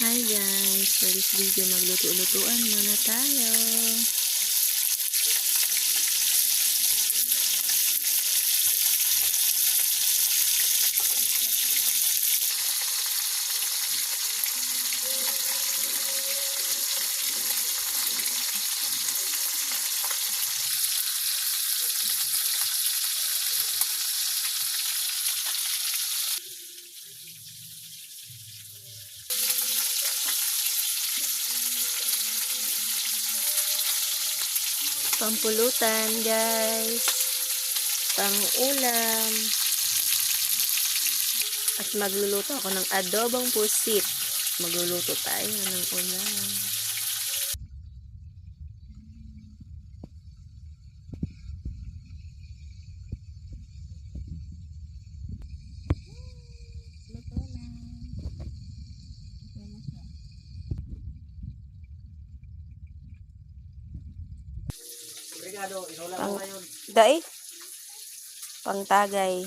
Hi guys, for this video magluto-lutuan muna tayo. Pampulutan guys, pang-ulam, at magluluto ako ng adobong pusit. Magluluto tayo ng ulam. Pang, dai, pangtagay.